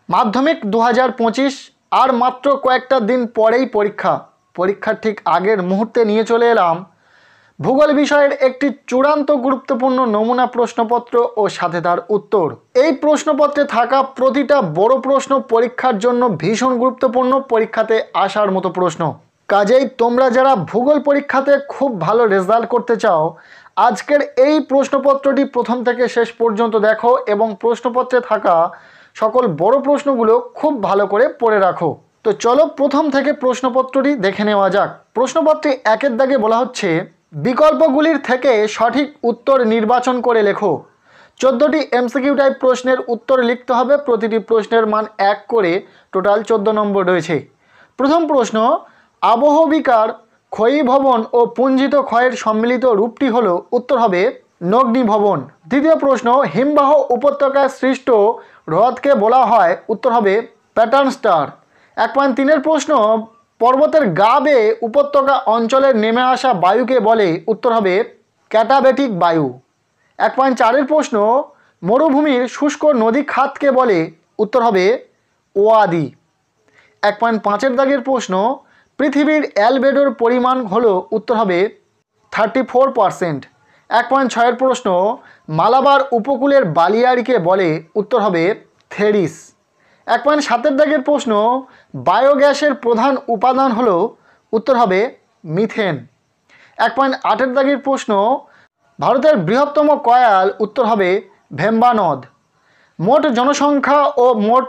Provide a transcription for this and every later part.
মাধ্যমিক 2025 আর মাত্র কয়েকটা দিন পরেই পরীক্ষার ঠিক আগের মুহূর্তে নিয়ে চলে এলাম ভূগোল বিষয়ের একটি চূড়ান্ত গুরুত্বপূর্ণ নমুনা প্রশ্নপত্র ও সাথে তার উত্তর। এই প্রশ্নপত্রে থাকা প্রতিটা বড় প্রশ্ন পরীক্ষার জন্য ভীষণ গুরুত্বপূর্ণ, পরীক্ষাতে আসার মতো প্রশ্ন। কাজেই তোমরা যারা ভূগোল পরীক্ষাতে খুব ভালো রেজাল্ট করতে চাও, আজকের এই প্রশ্নপত্রটি প্রথম থেকে শেষ পর্যন্ত দেখো এবং প্রশ্নপত্রে থাকা সকল বড় প্রশ্নগুলো খুব ভালো করে পড়ে রাখো। তো চলো প্রথম থেকে প্রশ্নপত্রটি দেখে নেওয়া যাক। প্রশ্নপত্রে একের দাগে বলা হচ্ছে, বিকল্পগুলির থেকে সঠিক উত্তর নির্বাচন করে লেখো। 14টি এমসিকিউ টাইপ প্রশ্নের উত্তর লিখতে হবে। প্রতিটি প্রশ্নের মান 1 করে, টোটাল 14 নম্বর রয়েছে। প্রথম প্রশ্ন, আবহবিকার ক্ষয়ীভবন ও পুঞ্জিত ক্ষয়ের সম্মিলিত রূপটি হলো, উত্তর হবে নগ্নিভবন। দ্বিতীয় প্রশ্ন, হিমবাহ উপত্যকায় সৃষ্ট হ্রদকে বলা হয়, উত্তর হবে প্যাটার্ন স্টার। 1.3 প্রশ্ন, পর্বতের গা বেয়ে উপত্যকা অঞ্চলে নেমে আসা বায়ুকে বলে, উত্তর হবে ক্যাটাবেটিক বায়ু। 1.4 প্রশ্ন, মরুভূমির শুষ্ক নদী খাতকে বলে, উত্তর হবে ওয়াদি। 1.5 দাগের প্রশ্ন, পৃথিবীর অ্যালবেডোর পরিমাণ হলো, উত্তর হবে 34%। 1.6 প্রশ্ন, মালাবার উপকূলের বালিয়াড়িকে বলে, উত্তর হবে থেরিস। 1.7 দাগের প্রশ্ন, বায়োগ্যাসের প্রধান উপাদান হলো, উত্তর হবে মিথেন। 1.8 দাগের প্রশ্ন, ভারতের বৃহত্তম কয়াল, উত্তর হবে ভেম্বা নদ। মোট জনসংখ্যা ও মোট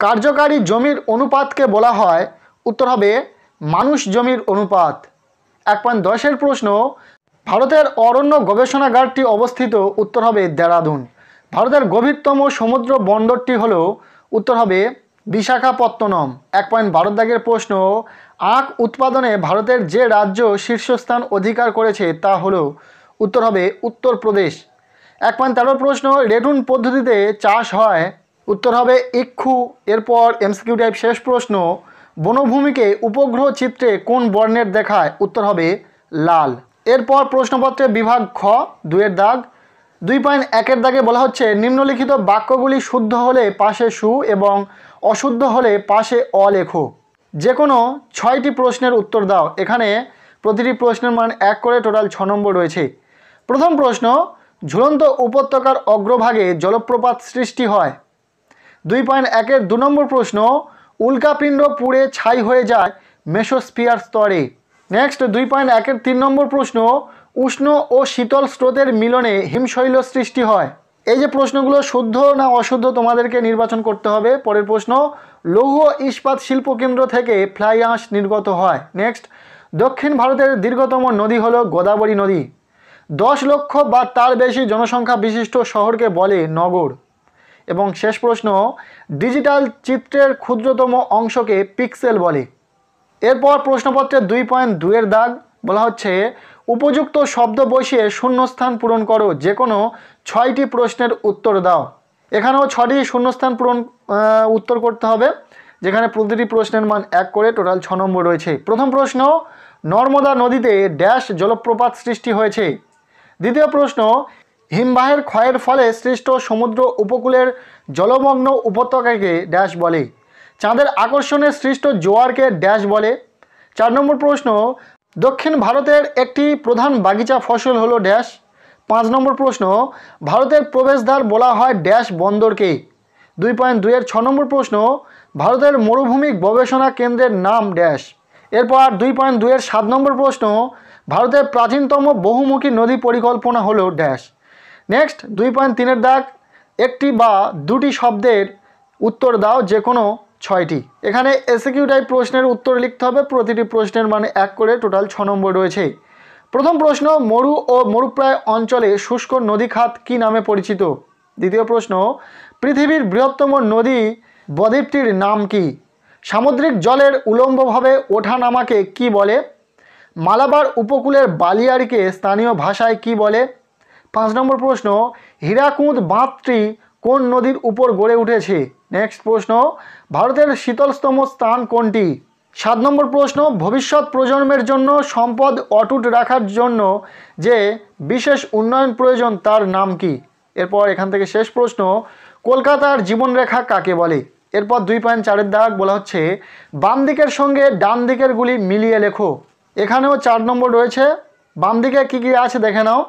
কার্যকারী জমির অনুপাতকে বলা হয়, উত্তর হবে মানুষ জমির অনুপাত। 1.10 প্রশ্ন, ভারতের অরণ্য গবেষণাগারটি অবস্থিত, উত্তর হবে দেরাদুন। ভারতের গভীরতম সমুদ্র বন্দরটি হলো, উত্তর হবে বিশাখাপত্তনম। 1.12 দাগের প্রশ্ন, আখ উৎপাদনে ভারতের যে রাজ্য শীর্ষস্থান অধিকার করেছে তা হলো, উত্তর হবে উত্তরপ্রদেশ। 1.13 প্রশ্ন, রেটুন পদ্ধতিতে চাষ হয়, উত্তর হবে ইক্ষু। এরপর এমসিকিউ টাইপ শেষ প্রশ্ন, বনভূমিকে উপগ্রহ চিত্রে কোন বর্ণের দেখায়, উত্তর হবে লাল। এরপর প্রশ্নপত্রে বিভাগ খ 2 দাগ। 2.1 দাগে বলা হচ্ছে, নিম্নলিখিত বাক্যগুলি শুদ্ধ হলে পাশে সু এবং অশুদ্ধ হলে পাশে অ লেখো। যে কোনো 6টি প্রশ্নের উত্তর দাও। এখানে প্রতিটি প্রশ্নের মান 1 করে, টোটাল 6 নম্বর রয়েছে। প্রথম প্রশ্ন, ঝুলন্ত উপত্যকার অগ্রভাগে জলপ্রপাত সৃষ্টি হয়। 2.1 2 নম্বর প্রশ্ন, উল্কাপিণ্ড পুড়ে ছাই হয়ে যায় মেসোস্ফিয়ার স্তরে। নেক্সট 2.1 3 নম্বর প্রশ্ন, উষ্ণ ও শীতল স্রোতের মিলনে হিমশৈল সৃষ্টি হয়। এই যে প্রশ্নগুলো শুদ্ধ না অশুদ্ধ তোমাদেরকে নির্বাচন করতে হবে। পরের প্রশ্ন, লৌহ ইস্পাত শিল্পকেন্দ্র থেকে ফ্লাই অ্যাশ নির্গত হয়। নেক্সট, দক্ষিণ ভারতের দীর্ঘতম নদী হলো গোদাবরী নদী। 10 লক্ষ বা তার বেশি জনসংখ্যা বিশিষ্ট শহরকে বলে নগর। এবং শেষ প্রশ্ন, ডিজিটাল চিত্রের ক্ষুদ্রতম অংশকে পিক্সেল বলে। এরপর প্রশ্নপত্রের 2.2 দাগ বলা হচ্ছে, উপযুক্ত শব্দ বসিয়ে শূন্যস্থান পূরণ করো। যে কোনো 6টি প্রশ্নের উত্তর দাও। এখানেও 6টি শূন্যস্থান পূরণ উত্তর করতে হবে, যেখানে প্রতিটি প্রশ্নের মান 1 করে, টোটাল 6 নম্বর রয়েছে। প্রথম প্রশ্ন, নর্মদা নদীতে ড্যাশ জলপ্রপাত সৃষ্টি হয়েছে। দ্বিতীয় প্রশ্ন, হিমবাহের ক্ষয়ের ফলে সৃষ্ট সমুদ্র উপকূলের জলমগ্ন উপত্যকাকে ড্যাশ বলে। চাঁদের আকর্ষণে সৃষ্ট জোয়ারকে ড্যাশ বলে। 4 নম্বর প্রশ্ন, দক্ষিণ ভারতের একটি প্রধান বাগিচা ফসল হলো ড্যাশ। 5 নম্বর প্রশ্ন, ভারতের প্রবেশদ্বার বলা হয় ড্যাশ বন্দরকে। 2.2 এর 6 নম্বর প্রশ্ন, ভারতের মরুভূমি গবেষণা কেন্দ্রের নাম ড্যাশ। এরপর 2.2 এর 7 নম্বর প্রশ্ন, ভারতের প্রাচীনতম বহুমুখী নদী পরিকল্পনা হলো ড্যাশ। নেক্সট 2.3 এর দাগ, একটি বা দুটি শব্দের উত্তর দাও, যে কোনো 6টি। এখানে এসকিউ টাইপ প্রশ্নের উত্তর লিখতে হবে। প্রতিটি প্রশ্নের মানে 1 করে, টোটাল 6 নম্বর রয়েছে। প্রথম প্রশ্ন, মরু ও মরুপ্রায় অঞ্চলে শুষ্ক নদী খাত কী নামে পরিচিত। দ্বিতীয় প্রশ্ন, পৃথিবীর বৃহত্তম নদী বদ্বীপটির নাম কি। সামুদ্রিক জলের উলম্বভাবে ওঠানামাকে কি বলে। মালাবার উপকূলের বালিয়াড়িকে স্থানীয় ভাষায় কি বলে। 5 নম্বর প্রশ্ন, হীরাকুঁদ বাঁধটি কোন নদীর উপর গড়ে উঠেছে। নেক্সট প্রশ্ন, ভারতের শীতলতম স্থান কোনটি। 7 নম্বর প্রশ্ন, ভবিষ্যৎ প্রজন্মের জন্য সম্পদ অটুট রাখার জন্য যে বিশেষ উন্নয়ন প্রয়োজন তার নাম কি। এরপর এখান থেকে শেষ প্রশ্ন, কলকাতার জীবনরেখা কাকে বলে। এরপর 2.4 দাগ বলা হচ্ছে বাম দিকের সঙ্গে ডান দিকের গুলি মিলিয়ে লেখো। এখানেও 4 নম্বর রয়েছে। বাম দিকে কী কী আছে দেখে নাও।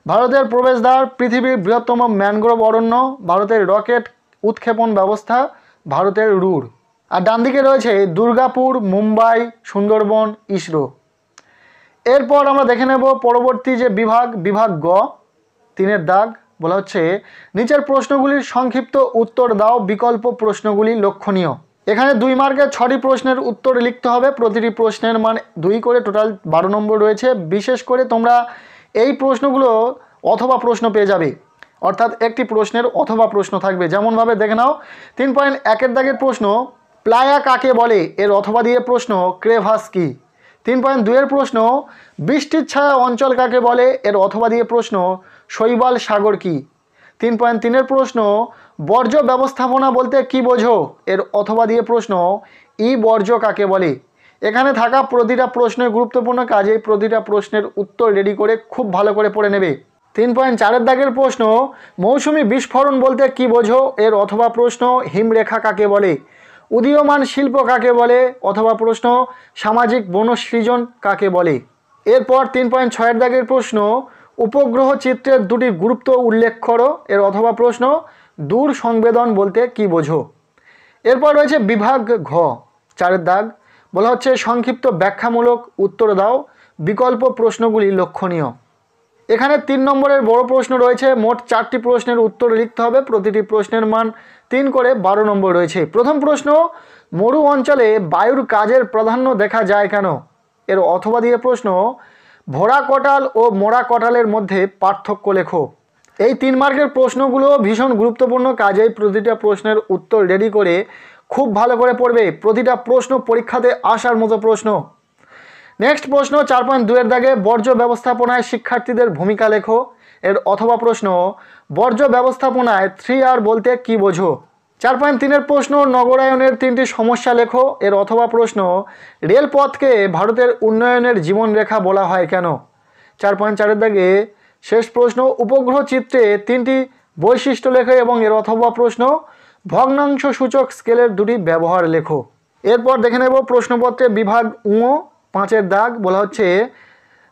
ভারতের প্রবেশদ্বার, পৃথিবীর বৃহত্তম ম্যানগ্রোভ অরণ্য, ভারতের রকেট উৎক্ষেপণ ব্যবস্থা, ভারতের রুর। আর ডান দিকে রয়েছে দুর্গাপুর, মুম্বাই, সুন্দরবন, ইসরো। এরপর আমরা দেখে নেব পরবর্তী যে বিভাগ গ 3 দাগ বলা হচ্ছে নিচের প্রশ্নগুলির সংক্ষিপ্ত উত্তর দাও, বিকল্প প্রশ্নগুলি লক্ষণীয়। এখানে 2 মার্কের 6টি প্রশ্নের উত্তর লিখতে হবে। প্রতিটি প্রশ্নের মান 2 করে, টোটাল 12 নম্বর রয়েছে। বিশেষ করে তোমরা এই প্রশ্নগুলো অথবা প্রশ্ন পেয়ে যাবে, অর্থাৎ একটি প্রশ্নের অথবা প্রশ্ন থাকবে। যেমনভাবে দেখে নাও 3.1 দাগের প্রশ্ন প্লায়া কাকে বলে, এর অথবা দিয়ে প্রশ্ন ক্রেভাস কি। 3.2 প্রশ্ন বৃষ্টির ছায়া অঞ্চল কাকে বলে, এর অথবা দিয়ে প্রশ্ন শৈবাল সাগর কি। 3.3 প্রশ্ন বর্জ্য ব্যবস্থাপনা বলতে কি বোঝো, এর অথবা দিয়ে প্রশ্ন ই বর্জ্য কাকে বলে। এখানে থাকা প্রতিটা প্রশ্নের গুরুত্বপূর্ণ কাজ, এই প্রতিটা প্রশ্নের উত্তর রেডি করে খুব ভালো করে পড়ে নেবে। 3.4 দাগের প্রশ্ন মৌসুমি বিস্ফোরণ বলতে কি বোঝো, এর অথবা প্রশ্ন হিমরেখা কাকে বলে। উদীয়মান শিল্প কাকে বলে, অথবা প্রশ্ন সামাজিক বনসৃজন কাকে বলে। এরপর 3.6 দাগের প্রশ্ন উপগ্রহ চিত্রের 2টি গুরুত্ব উল্লেখ করো, এর অথবা প্রশ্ন দূর সংবেদন বলতে কি বোঝো। এরপর রয়েছে বিভাগ ঘ 4 দাগ বলা হচ্ছে সংক্ষিপ্ত ব্যাখ্যামূলক উত্তর দাও, বিকল্প প্রশ্নগুলি লক্ষণীয়। এখানে 3 নম্বরের বড় প্রশ্ন রয়েছে। মোট 4টি প্রশ্নের উত্তর লিখতে হবে। প্রতিটি প্রশ্নের মান 3 করে, 12 নম্বর রয়েছে। প্রথম প্রশ্ন মরু অঞ্চলে বায়ুর কাজের প্রাধান্য দেখা যায় কেন, এর অথবা দিয়ে প্রশ্ন ভরা কটাল ও মোড়া কটালের মধ্যে পার্থক্য লেখো। এই 3 মার্কের প্রশ্নগুলো ভীষণ গুরুত্বপূর্ণ কাজেই প্রতিটা প্রশ্নের উত্তর রেডি করে খুব ভালো করে পড়বে। প্রতিটা প্রশ্ন পরীক্ষাতে আসার মতো প্রশ্ন। নেক্সট প্রশ্ন 4.2 দাগে বর্জ্য ব্যবস্থাপনায় শিক্ষার্থীদের ভূমিকা লেখো, এর অথবা প্রশ্ন বর্জ্য ব্যবস্থাপনায় 3R বলতে কি বোঝো। 4.3 প্রশ্ন নগরায়নের 3টি সমস্যা লেখো, এর অথবা প্রশ্ন রেলপথকে ভারতের উন্নয়নের জীবনরেখা বলা হয় কেন। 4.4 দাগে শেষ প্রশ্ন উপগ্রহ চিত্রে 3টি বৈশিষ্ট্য লেখো এবং এর অথবা প্রশ্ন ভগ্নাংশ সূচক স্কেলের 2টি ব্যবহার লেখো। এরপর দেখে নেব প্রশ্নপত্রে বিভাগ ঙ 5 দাগ বলা হচ্ছে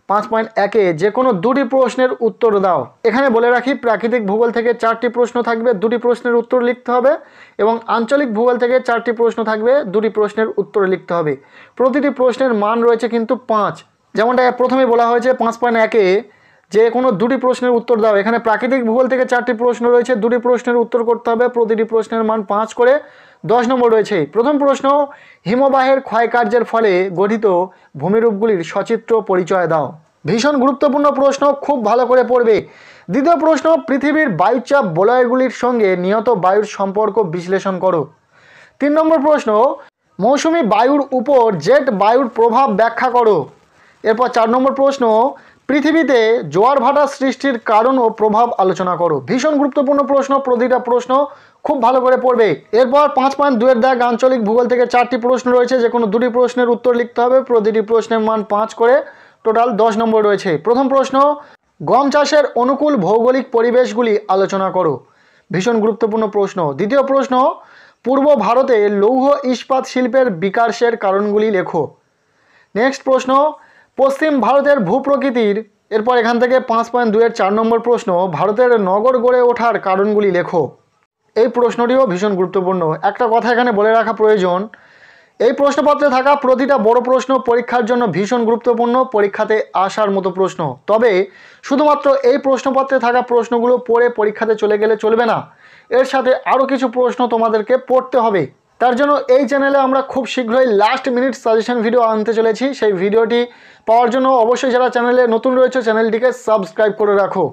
5.1 যে কোনো 2টি প্রশ্নের উত্তর দাও। এখানে বলে রাখি প্রাকৃতিক ভূগোল থেকে 4টি প্রশ্ন থাকবে, 2টি প্রশ্নের উত্তর লিখতে হবে, এবং আঞ্চলিক ভূগোল থেকে 4টি প্রশ্ন থাকবে, 2টি প্রশ্নের উত্তর লিখতে হবে। প্রতিটি প্রশ্নের মান রয়েছে কিন্তু 5। যেমনটা প্রথমে বলা হয়েছে 5.1 যে কোনো 2টি প্রশ্নের উত্তর দাও। এখানে প্রাকৃতিক ভূগোল থেকে 4টি প্রশ্ন রয়েছে, 2টি প্রশ্নের উত্তর করতে হবে। প্রতিটি প্রশ্নের মান 5 করে, 10 নম্বর রয়েছে। প্রথম প্রশ্ন হিমবাহের ক্ষয়কার্যের ফলে গঠিত ভূমিরূপগুলির সচিত্র পরিচয় দাও। ভীষণ গুরুত্বপূর্ণ প্রশ্ন, খুব ভালো করে পড়বে। দ্বিতীয় প্রশ্ন পৃথিবীর বায়ুচাপ বলয়গুলির সঙ্গে নিয়ত বায়ুর সম্পর্ক বিশ্লেষণ করো। 3 নম্বর প্রশ্ন মৌসুমি বায়ুর উপর জেট বায়ুর প্রভাব ব্যাখ্যা করো। এরপর 4 নম্বর প্রশ্ন পৃথিবীতে জোয়ার ভাটা সৃষ্টির কারণ ও প্রভাব আলোচনা করো। ভীষণ গুরুত্বপূর্ণ প্রশ্ন, প্রতিটা প্রশ্ন খুব ভালো করে পড়বে। এরপর 5.2 দাগ আঞ্চলিক ভূগোল থেকে 4টি প্রশ্ন রয়েছে, যে কোনো 2টি প্রশ্নের উত্তর লিখতে হবে। প্রতিটি প্রশ্নের মান 5 করে, টোটাল 10 নম্বর রয়েছে। প্রথম প্রশ্ন গম চাষের অনুকূল ভৌগোলিক পরিবেশগুলি আলোচনা করো। ভীষণ গুরুত্বপূর্ণ প্রশ্ন। দ্বিতীয় প্রশ্ন পূর্ব ভারতে লৌহ ইস্পাত শিল্পের বিকাশের কারণগুলি লেখো। নেক্সট প্রশ্ন পশ্চিম ভারতের ভূপ্রকৃতির। এরপর এখান থেকে 5.2 এর 4 নম্বর প্রশ্ন ভারতের নগর গড়ে ওঠার কারণগুলি লেখো। এই প্রশ্নটিও ভীষণ গুরুত্বপূর্ণ। একটা কথা এখানে বলে রাখা প্রয়োজন, এই প্রশ্নপত্রে থাকা প্রতিটা বড় প্রশ্ন পরীক্ষার জন্য ভীষণ গুরুত্বপূর্ণ, পরীক্ষাতে আসার মতো প্রশ্ন। তবে শুধুমাত্র এই প্রশ্নপত্রে থাকা প্রশ্নগুলো পড়ে পরীক্ষাতে চলে গেলে চলবে না, এর সাথে আরও কিছু প্রশ্ন তোমাদেরকে পড়তে হবে। তার জন্য এই চ্যানেলে আমরা খুব শীঘ্রই লাস্ট মিনিট সাজেশন ভিডিও আনতে চলেছি। সেই ভিডিওটি পাওয়ার জন্য অবশ্যই যারা চ্যানেলে নতুন রয়েছে চ্যানেলটিকে সাবস্ক্রাইব করে রাখো।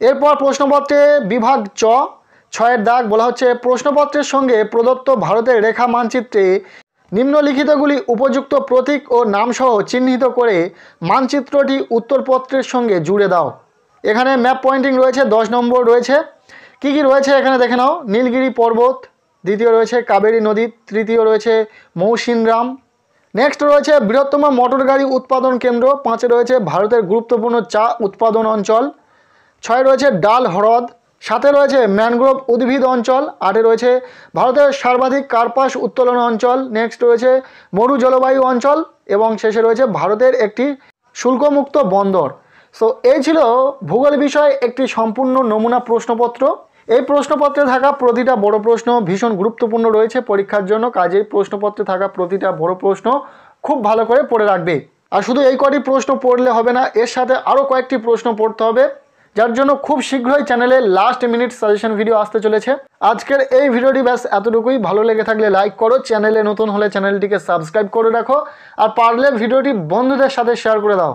এরপর প্রশ্নপত্রে বিভাগ চ 6 দাগ বলা হচ্ছে প্রশ্নপত্রের সঙ্গে প্রদত্ত ভারতের রেখা মানচিত্রে নিম্নলিখিতগুলি উপযুক্ত প্রতীক ও নামসহ চিহ্নিত করে মানচিত্রটি উত্তরপত্রের সঙ্গে জুড়ে দাও। এখানে ম্যাপ পয়েন্টিং রয়েছে, 10 নম্বর রয়েছে। কি কি রয়েছে এখানে দেখে নাও। নীলগিরি পর্বত, দ্বিতীয় রয়েছে কাবেরী নদী, তৃতীয় রয়েছে মৌসিনরাম। নেক্সট রয়েছে বৃহত্তম মোটর গাড়ি উৎপাদন কেন্দ্র, 5 রয়েছে ভারতের গুরুত্বপূর্ণ চা উৎপাদন অঞ্চল, 6 রয়েছে ডাল হ্রদ, সাথে রয়েছে ম্যানগ্রোভ উদ্ভিদ অঞ্চল, 8 রয়েছে ভারতের সর্বাধিক কার্পাস উত্তোলন অঞ্চল, নেক্সট রয়েছে মরু জলবায়ু অঞ্চল এবং শেষে রয়েছে ভারতের একটি শুল্কমুক্ত বন্দর। সো এই ছিল ভূগোল বিষয়ে একটি সম্পূর্ণ নমুনা প্রশ্নপত্র। এই প্রশ্নপত্রে থাকা প্রতিটা বড় প্রশ্ন ভীষণ গুরুত্বপূর্ণ রয়েছে পরীক্ষার জন্য, কাজেই প্রশ্নপত্রে থাকা প্রতিটা বড় প্রশ্ন খুব ভালো করে পড়ে রাখবে। আর শুধু এই কটি প্রশ্ন পড়লে হবে না, এর সাথে আরও কয়েকটি প্রশ্ন পড়তে হবে, যার জন্য খুব শীঘ্রই চ্যানেলে লাস্ট মিনিট সাজেশন ভিডিও আসতে চলেছে। আজকের এই ভিডিওটি ব্যাস এতটুকুই। ভালো লেগে থাকলে লাইক করো, চ্যানেলে নতুন হলে চ্যানেলটিকে সাবস্ক্রাইব করে রাখো, আর পারলে ভিডিওটি বন্ধুদের সাথে শেয়ার করে দাও।